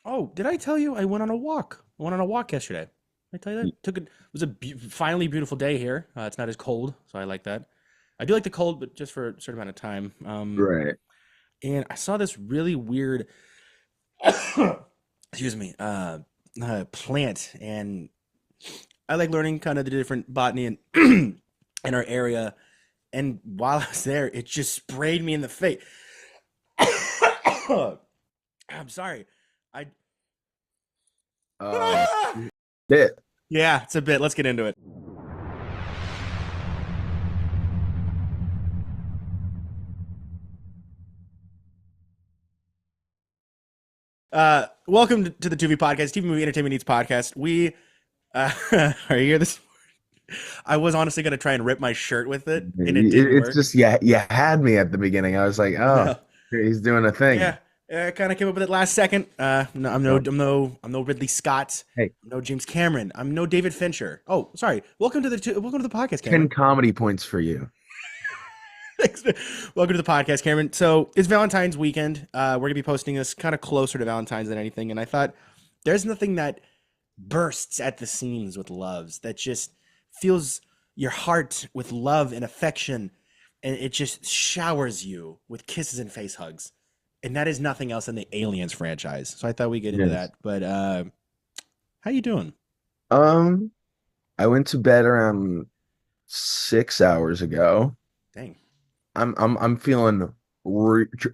Oh, did I tell you I went on a walk? I went on a walk yesterday. Did I tell you that? It was a finally beautiful day here. It's not as cold, so I like that. I do like the cold, but just for a certain amount of time. Right. And I saw this really weird, excuse me, plant, and I like learning kind of the different botany in in our area. And while I was there, it just sprayed me in the face. I'm sorry. I Um, Bit. Yeah, it's a bit. Let's get into it. Welcome to the Tu-Vie podcast, TV movie entertainment needs podcast. We are here this. I was honestly gonna try and rip my shirt with it, and it didn't It's work. just yeah, you had me at the beginning. I was like, I oh, know. he's doing a Yeah, thing. I kind of came up with it last second. No, Yep. I'm no Ridley Scott. Hey, I'm no James Cameron. I'm no David Fincher. Oh, sorry. Welcome to the podcast, 10 Cameron. comedy points for you. Thanks. Welcome to the podcast, Cameron. So it's Valentine's weekend. We're gonna be posting this kind of closer to Valentine's than anything, and I thought there's nothing that bursts at the seams with loves that just fills your heart with love and affection, and it just showers you with kisses and face hugs, and that is nothing else than the Aliens franchise. So I thought we'd get into Yes. that. But how you doing? Um, I went to bed around 6 hours ago. Dang, I'm feeling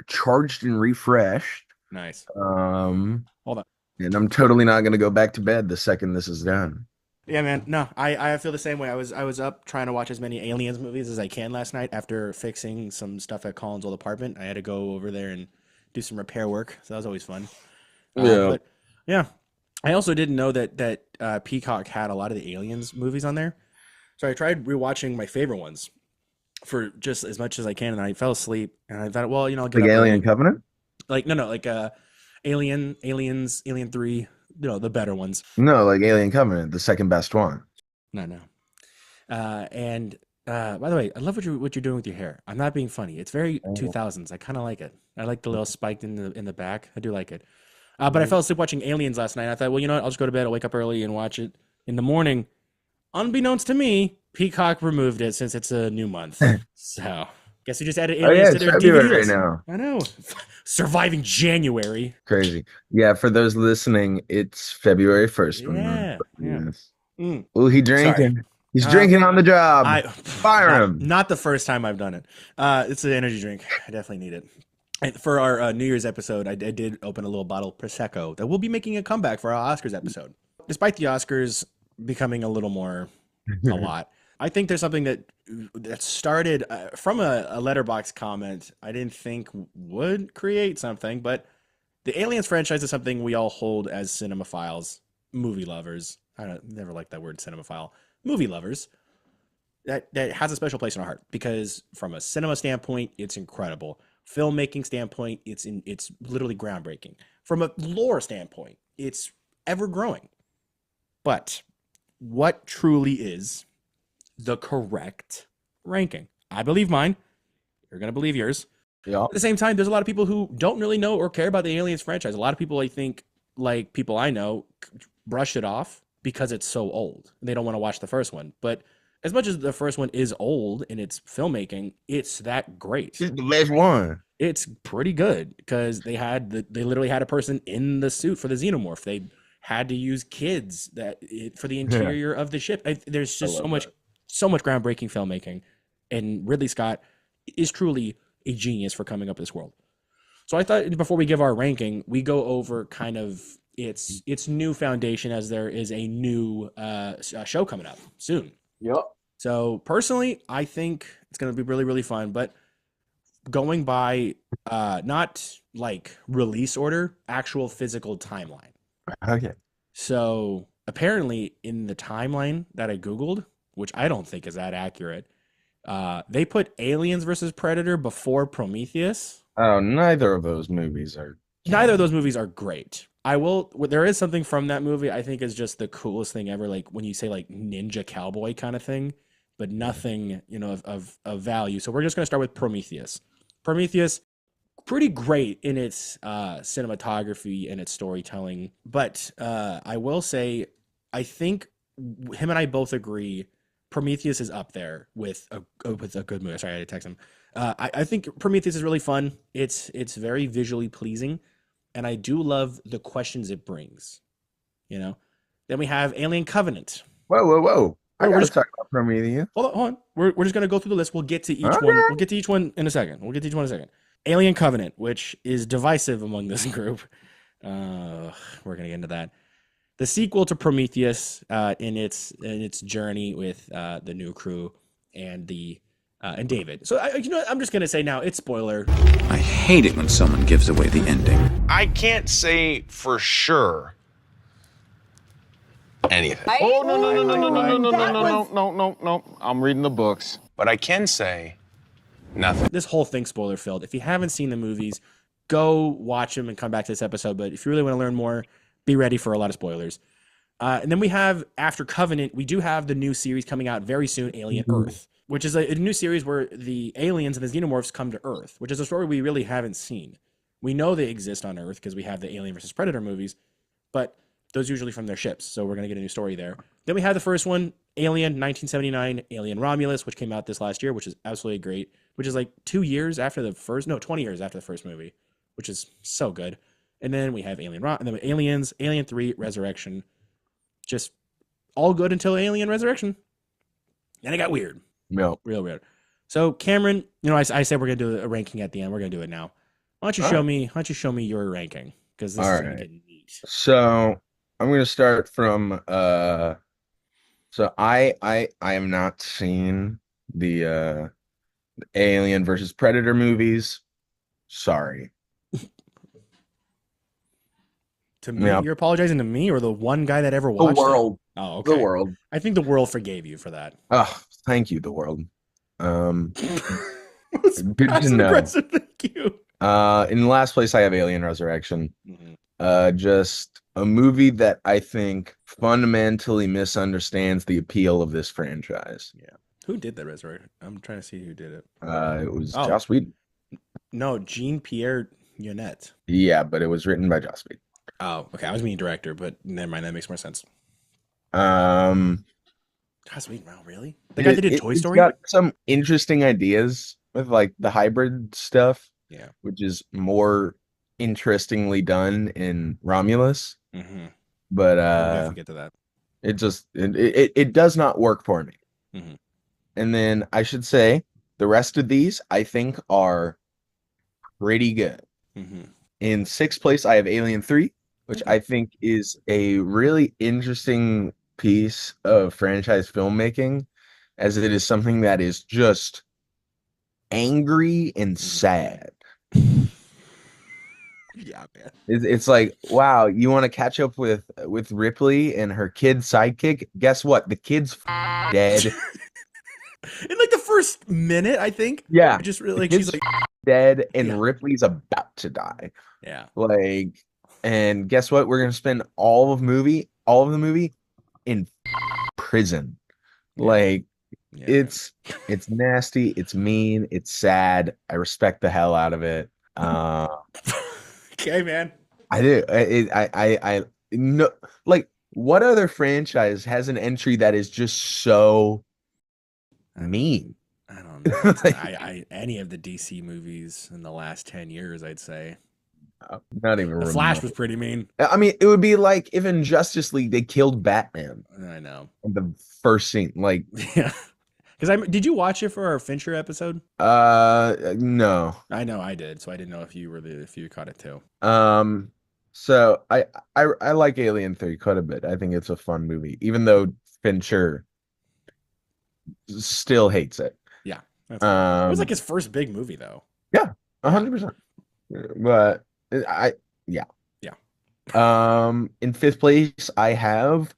charged and refreshed. nice. Um, Hold on. and I'm totally not gonna go back to bed the second this is done. Yeah, man. No, I feel the same way. I was up trying to watch as many Aliens movies as I can last night after fixing some stuff at Colin's old apartment. I had to go over there and do some repair work, so that was always fun. Yeah. But yeah, I also didn't know that Peacock had a lot of the Aliens movies on there. So I tried rewatching my favorite ones for just as much as I can, and I fell asleep. And I thought, well, I'll get Like up Alien early. Covenant? Like no, like Aliens, Alien 3, the better ones. No, like Alien Covenant, the second best one. No, no. And by the way, I love what you're doing with your hair. I'm not being funny. It's very 2000s. I kind of like it. I like the little spiked in the back. I do like it. But I fell asleep watching Aliens last night. I thought, well, you know what? I'll just go to bed. I'll wake up early and watch it in the morning. Unbeknownst to me, Peacock removed it since it's a new month. So guess we just added Oh yeah, Aliens to it's their DVD February right list. now. I know. Surviving January. Crazy. Yeah, for those listening, it's February 1st when we're Yeah, yeah. recording this. Mm, Oh, he sorry. drinking. He's Uh, drinking on the job. I Fire not him. not the first time I've done it. It's an energy drink. I definitely need it. And for our New Year's episode, I did open a little bottle of prosecco that will be making a comeback for our Oscars episode. Despite the Oscars becoming a little more a lot, I think there's something that started from a letterbox comment. I didn't think would create something, but the Aliens franchise is something we all hold as cinemaphiles, movie lovers. I don't never like that word cinemaphile. Movie lovers that has a special place in our heart because from a cinema standpoint, it's incredible. Filmmaking standpoint, it's literally groundbreaking. From a lore standpoint, it's ever growing. But what truly is the correct ranking? I believe mine. You're gonna believe yours. Yeah. At the same time, there's a lot of people who don't really know or care about the Aliens franchise. A lot of people, I think, like people I know, brush it off because it's so old. They don't want to watch the first one. But as much as the first one is old in its filmmaking, it's that great. This is the best one. It's pretty good because they literally had a person in the suit for the xenomorph. They had to use kids for the Yeah, interior of the ship. There's I just love that. so much groundbreaking filmmaking, and Ridley Scott is truly a genius for coming up with this world. So I thought before we give our ranking, we go over kind of its new foundation as there is a new show coming up soon. Yep. So personally, I think it's going to be really fun. But going by not like release order, actual physical timeline. Okay. So apparently, in the timeline that I googled, which I don't think is that accurate, they put Aliens versus Predator before Prometheus. Oh, neither of those movies are Neither of canon. those movies are great. I will. There is something from that movie I think is just the coolest thing ever. Like when you say like ninja cowboy kind of thing, but nothing of value. So we're just gonna start with Prometheus. Prometheus, pretty great in its cinematography and its storytelling. But I will say, I think him and I both agree Prometheus is up there with a good movie. Sorry, I had to text him. I think Prometheus is really fun. It's very visually pleasing, and I do love the questions it brings. You know. Then we have Alien Covenant. Whoa, whoa, whoa! I We're gotta just talk about Prometheus. hold on. We're just gonna go through the list. We'll get to each one. Okay. We'll get to each one in a second. We'll get to each one in a second. Alien Covenant, which is divisive among this group. We're gonna get into that. The sequel to Prometheus, in its journey with the new crew and the and David. So I'm just gonna say now it's spoiler. I hate it when someone gives away the ending. I can't say for sure anything. Oh, no. I'm reading the books. But I can say nothing. This whole thing spoiler filled. If you haven't seen the movies, go watch them and come back to this episode. But if you really want to learn more, be ready for a lot of spoilers. And then we have, after Covenant, we do have the new series coming out very soon, Alien Earth, which is a new series where the aliens and the xenomorphs come to Earth, which is a story we really haven't seen. We know they exist on Earth because we have the Alien versus Predator movies, but those usually from their ships. So we're going to get a new story there. Then we have the first one, Alien 1979, Alien Romulus, which came out this last year, which is absolutely great, which is like 20 years after the first movie, which is so good. And then we have and then Aliens, Alien 3, Resurrection. Just all good until Alien Resurrection. And it got weird. No. Real weird. So Cameron, I said we're gonna do a ranking at the end. We're gonna do it now. Why don't you show me your ranking? Because this is gonna get neat. So I'm gonna start from so I have not seen the Alien versus Predator movies. Sorry. To me, You're apologizing to me or the one guy that ever The watched world. it? Oh, okay. The world. I think the world forgave you for that. Oh, thank you, the world. Good to know. Aggressive, thank you. In last place, I have Alien Resurrection. Mm-hmm. Just a movie that I think fundamentally misunderstands the appeal of this franchise. Yeah. Who did that Resurrection? I'm trying to see who did it. It was Joss Whedon. No, Jean-Pierre Jeunet. Yeah, but it was written by Joss Whedon. Oh, okay. I was meaning director, but never mind. That makes more sense. Joss Whedon, wow, really? The guy that did Toy Story? It's got some interesting ideas with like the hybrid stuff. Yeah. Which is more interestingly done in Romulus. Mm-hmm. But We'll definitely get to that. It does not work for me. Mm-hmm. And then I should say the rest of these I think are pretty good. Mm-hmm. In sixth place, I have Alien 3, which I think is a really interesting piece of franchise filmmaking, as it is something that is just angry and sad. Yeah, man. It's like, wow, you want to catch up with Ripley and her kid sidekick? Guess what? The kid's dead. In like the first minute, I think. Yeah, just really like she's like dead, and Yeah. Ripley's about to die. Yeah. Like, and guess what? We're gonna spend all of the movie in prison. Yeah. Like, Yeah. it's nasty, it's mean, it's sad. I respect the hell out of it. Okay, man. I do. I no, like, what other franchise has an entry that is just so mean? I don't know. I any of the DC movies in the last 10 years, I'd say. Not even The Flash was pretty mean. I mean, it would be like if in Justice League they killed Batman I know. in the first scene. Like, Yeah. Because did you watch it for our Fincher episode? no. I know I did, so I didn't know if you caught it too. So I like Alien 3 quite a bit. I think it's a fun movie, even though Fincher still hates it. Yeah. It was like his first big movie though. Yeah, 100%. But yeah. In fifth place, I have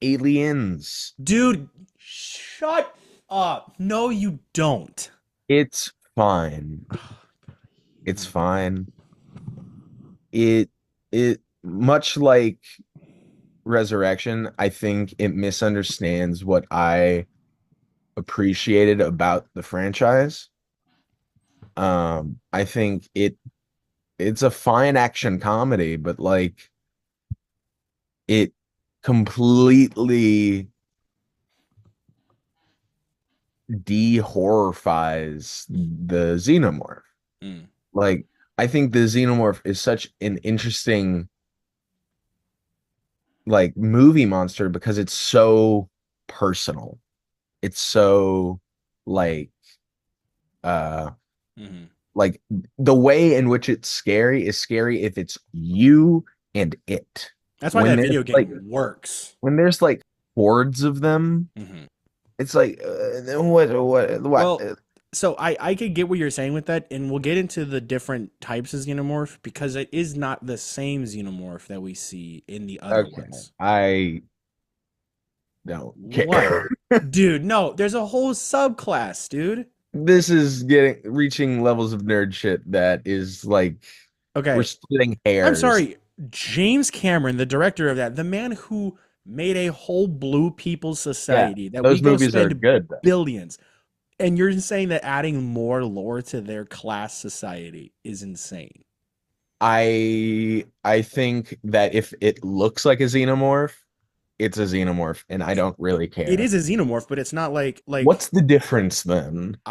Aliens. Dude, shut up. No, you don't. It's fine. It's fine. It much like Resurrection, I think it misunderstands what I appreciated about the franchise. I think it's a fine action comedy, but like it completely de-horrifies the xenomorph. Mm. Like, I think the xenomorph is such an interesting like movie monster because it's so personal. It's so like uh Mhm. like the way in which it's scary is scary if it's you and it. That's why When that there's video like game works. when there's like hordes of them, Mhm. it's like what? Well, so I could get what you're saying with that, and we'll get into the different types of xenomorph because it is not the same xenomorph that we see in the other Okay, ones. I don't care. What? Dude, no, there's a whole subclass, dude. This is getting reaching levels of nerd shit that is like we're Okay, splitting I'm hairs. sorry. James Cameron, the director of that, the man who made a whole Blue People's Yeah, Society that we those go movies are spend good though. billions, and you're saying that adding more lore to their class society is insane. I think that if it looks like a xenomorph, it's a xenomorph, and I don't really It care. is a xenomorph, but it's not like What's the difference then?